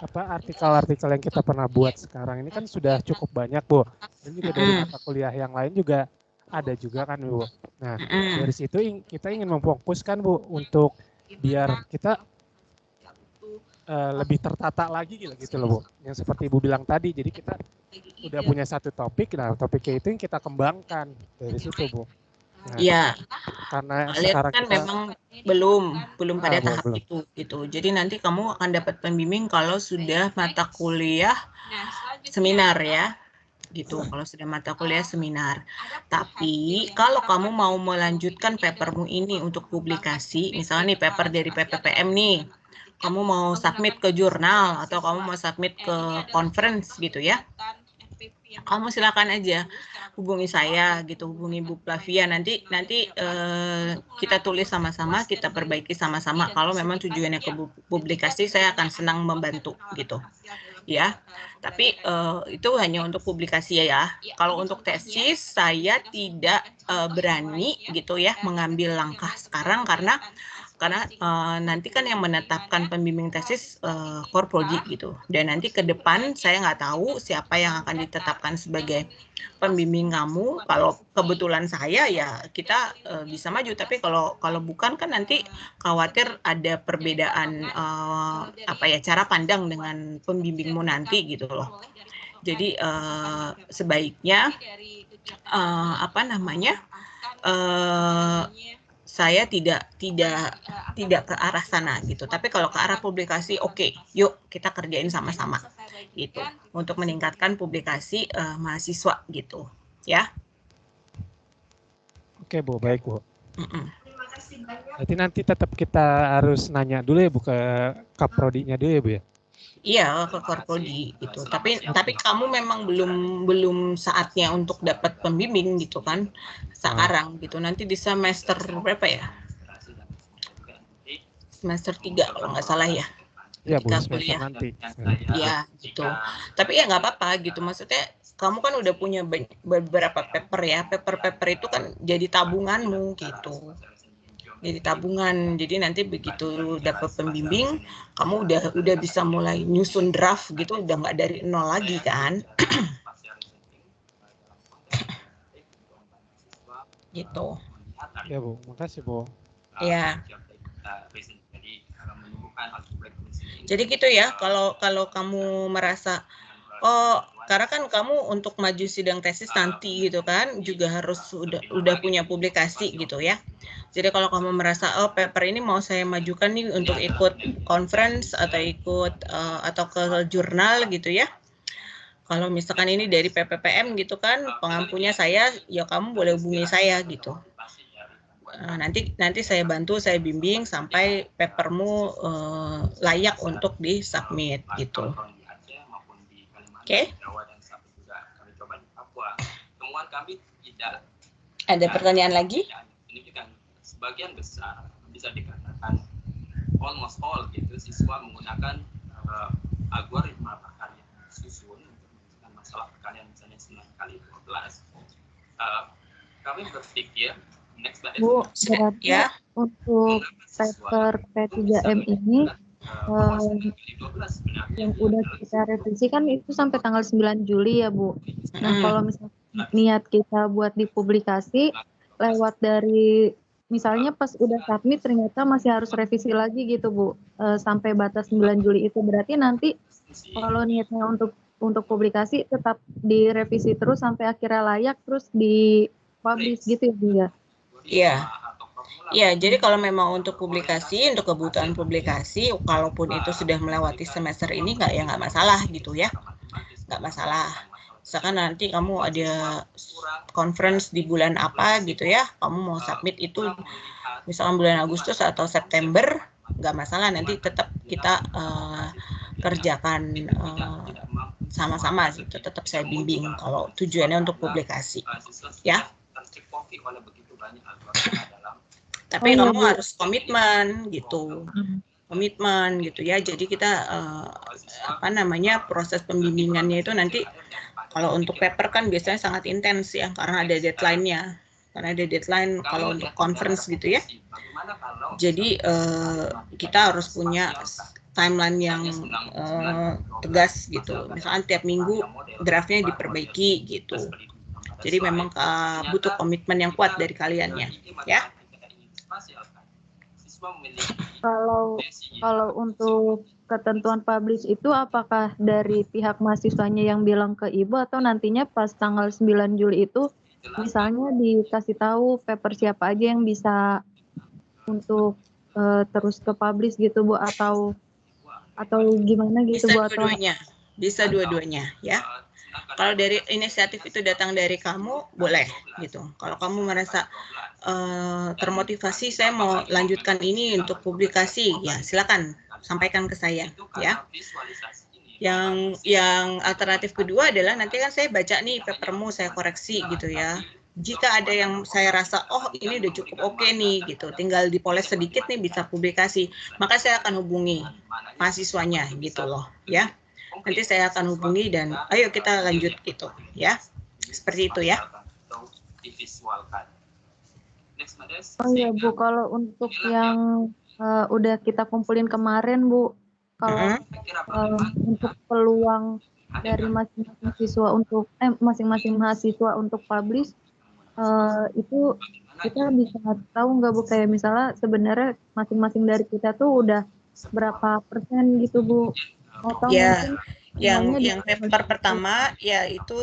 artikel-artikel yang kita pernah buat sekarang ini kan sudah cukup banyak Bu. Dan juga dari mata kuliah yang lain juga ada juga kan Bu. Nah dari situ kita ingin memfokuskan Bu untuk biar kita lebih tertata lagi gitu loh Bu. Yang seperti Ibu bilang tadi, jadi kita udah punya satu topik, nah topiknya itu yang kita kembangkan dari situ Bu. Nah, Iya, karena kalian sekarang kan kita memang belum pada tahap belum. itu gitu. Jadi nanti kamu akan dapat pembimbing kalau sudah mata kuliah seminar ya. Gitu, kalau sudah mata kuliah seminar. Tapi kalau kamu mau melanjutkan papermu ini untuk publikasi, misalnya nih paper dari PPPM nih, kamu mau submit ke jurnal atau kamu mau submit ke conference gitu ya, kamu silakan aja hubungi saya gitu, hubungi Bu Flavia, nanti kita tulis sama-sama, kita perbaiki sama-sama. Kalau memang tujuannya ke publikasi, saya akan senang membantu gitu ya. Tapi itu hanya untuk publikasi ya. Kalau untuk tesis saya tidak berani gitu ya mengambil langkah sekarang karena nanti kan yang menetapkan pembimbing tesis Korprodi gitu. Dan nanti ke depan saya nggak tahu siapa yang akan ditetapkan sebagai pembimbing kamu. Kalau kebetulan saya ya kita bisa maju. Tapi kalau bukan kan nanti khawatir ada perbedaan cara pandang dengan pembimbingmu nanti gitu loh. Jadi sebaiknya saya tidak ke arah sana gitu. Tapi kalau ke arah publikasi, oke, yuk kita kerjain sama-sama gitu untuk meningkatkan publikasi mahasiswa gitu, ya. Oke Bu, baik Bu. Berarti nanti tetap kita harus nanya dulu ya Bu ke Kaprodinya dulu ya Bu ya. Iya, ke Korprodi gitu. Tapi kamu memang belum saatnya untuk dapat pembimbing gitu kan sekarang gitu. Nanti di semester berapa ya? Semester 3 kalau nggak salah ya. Iya Bu, semester kuliah. nanti. Iya gitu. Tapi ya nggak apa-apa gitu. Maksudnya kamu kan udah punya beberapa paper ya. Paper itu kan jadi tabunganmu gitu. Jadi tabungan. Jadi nanti begitu dapat pembimbing, kamu udah bisa mulai nyusun draft gitu, udah nggak dari nol lagi kan. Gitu. Ya Bu, makasih Bu. Ya. Jadi gitu ya, kalau kamu merasa karena kan kamu untuk maju sidang tesis nanti gitu kan juga harus udah punya publikasi gitu ya. Jadi kalau kamu merasa paper ini mau saya majukan nih untuk ikut conference atau ikut atau ke jurnal gitu ya. Kalau misalkan ini dari PPPM gitu kan, pengampunya saya, ya kamu boleh hubungi saya gitu. Nanti saya bantu, saya bimbing sampai papermu layak untuk disubmit gitu. Oke? Ada pertanyaan lagi? Sebagian besar bisa dikatakan almost all gitu siswa menggunakan algoritma prakarya susun untuk menyelesaikan masalah perkarya misalnya 9x12. Kami berpikir next Bu, berarti ya untuk paper P3M ini yang udah kita revisi kan itu sampai tanggal 9 Juli ya Bu. Nah kalau misalnya niat kita buat dipublikasi lewat dari misalnya pas udah submit ternyata masih harus revisi lagi gitu Bu sampai batas 9 Juli itu berarti nanti kalau niatnya untuk publikasi tetap direvisi terus sampai akhirnya layak terus dipublish gitu ya Bu ya? Iya. Ya, jadi kalau memang untuk publikasi, untuk kebutuhan publikasi, kalaupun itu sudah melewati semester ini nggak masalah gitu ya, nggak masalah. Misalkan nanti kamu ada conference di bulan apa gitu ya, kamu mau submit itu misalkan bulan Agustus atau September, nggak masalah, nanti tetap kita kerjakan sama-sama gitu, tetap saya bimbing kalau tujuannya untuk publikasi, ya. Tapi kamu harus komitmen gitu ya. Jadi kita proses pembimbingannya itu nanti kalau untuk paper kan biasanya sangat intens ya karena ada deadline-nya. Karena ada deadline kalau untuk conference gitu ya. Jadi kita harus punya timeline yang tegas gitu. Misalkan tiap minggu draftnya diperbaiki gitu. Jadi memang butuh komitmen yang kuat dari kaliannya, ya. Kalau untuk ketentuan publish itu apakah dari pihak mahasiswanya yang bilang ke Ibu atau nantinya pas tanggal 9 Juli itu misalnya dikasih tahu paper siapa aja yang bisa untuk terus ke publish gitu Bu, atau gimana gitu Bu, atau bisa dua-duanya ya. Kalau dari inisiatif itu datang dari kamu, boleh gitu. Kalau kamu merasa termotivasi, saya mau lanjutkan ini untuk publikasi, ya silakan sampaikan ke saya ya. Yang alternatif kedua adalah nanti kan saya baca nih papermu, saya koreksi gitu ya. Jika ada yang saya rasa, oh ini udah cukup oke nih gitu, tinggal dipoles sedikit nih bisa publikasi, maka saya akan hubungi mahasiswanya gitu loh ya. Nanti saya akan hubungi dan ayo kita lanjut gitu ya. Seperti itu ya. Oh iya Bu, kalau untuk yang udah kita kumpulin kemarin Bu, kalau untuk peluang dari masing-masing siswa untuk masing-masing mahasiswa untuk publish, itu kita bisa tahu nggak Bu, kayak misalnya sebenarnya masing-masing dari kita tuh udah berapa persen gitu Bu? Atau ya, yang paper pertama ya itu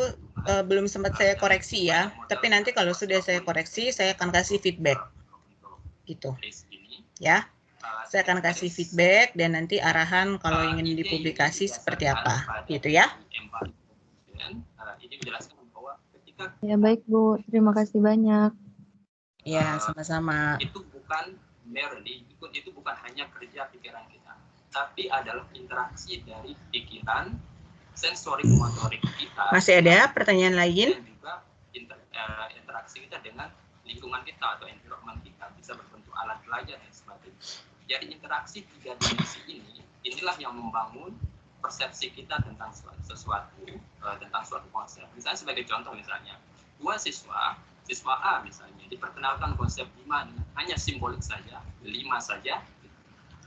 belum sempat saya koreksi ya, tapi nanti kalau sudah saya koreksi saya akan kasih feedback gitu ya. Saya akan kasih feedback dan nanti arahan kalau ingin dipublikasi seperti apa gitu ya. Ya baik Bu, terima kasih banyak. Ya sama-sama. Itu bukan merely, itu bukan hanya kerja pikiran kita, tapi adalah interaksi dari pikiran, sensorik, motorik kita. Masih ada pertanyaan lain? Dan juga interaksi kita dengan lingkungan kita atau environment kita, bisa berbentuk alat belajar dan sebagainya. Jadi interaksi tiga dimensi inilah yang membangun persepsi kita tentang sesuatu, tentang suatu konsep. Misalnya sebagai contoh, misalnya dua siswa A misalnya diperkenalkan konsep 5 dengan hanya simbolik saja, 5 saja.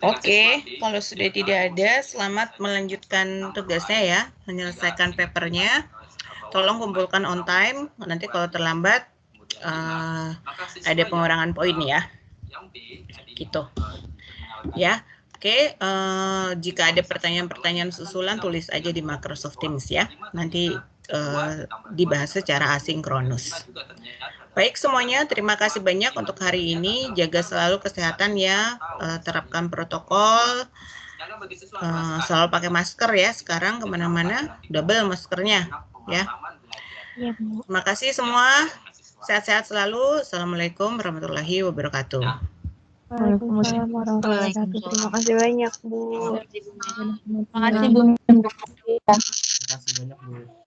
Oke, kalau sudah tidak ada, selamat melanjutkan tugasnya ya, menyelesaikan papernya. Tolong kumpulkan on time, nanti kalau terlambat ada pengurangan poin ya. Gitu. Ya, oke. Jika ada pertanyaan-pertanyaan susulan, tulis aja di Microsoft Teams ya. Nanti dibahas secara asinkronus. Baik semuanya, terima kasih banyak untuk hari ini. Jaga selalu kesehatan ya, terapkan protokol, selalu pakai masker ya. Sekarang kemana-mana double maskernya ya. Terima kasih semua, sehat-sehat selalu. Assalamualaikum warahmatullahi wabarakatuh. Waalaikumsalam warahmatullahi wabarakatuh. Terima kasih banyak Bu. Terima kasih Bu. Terima kasih banyak Bu.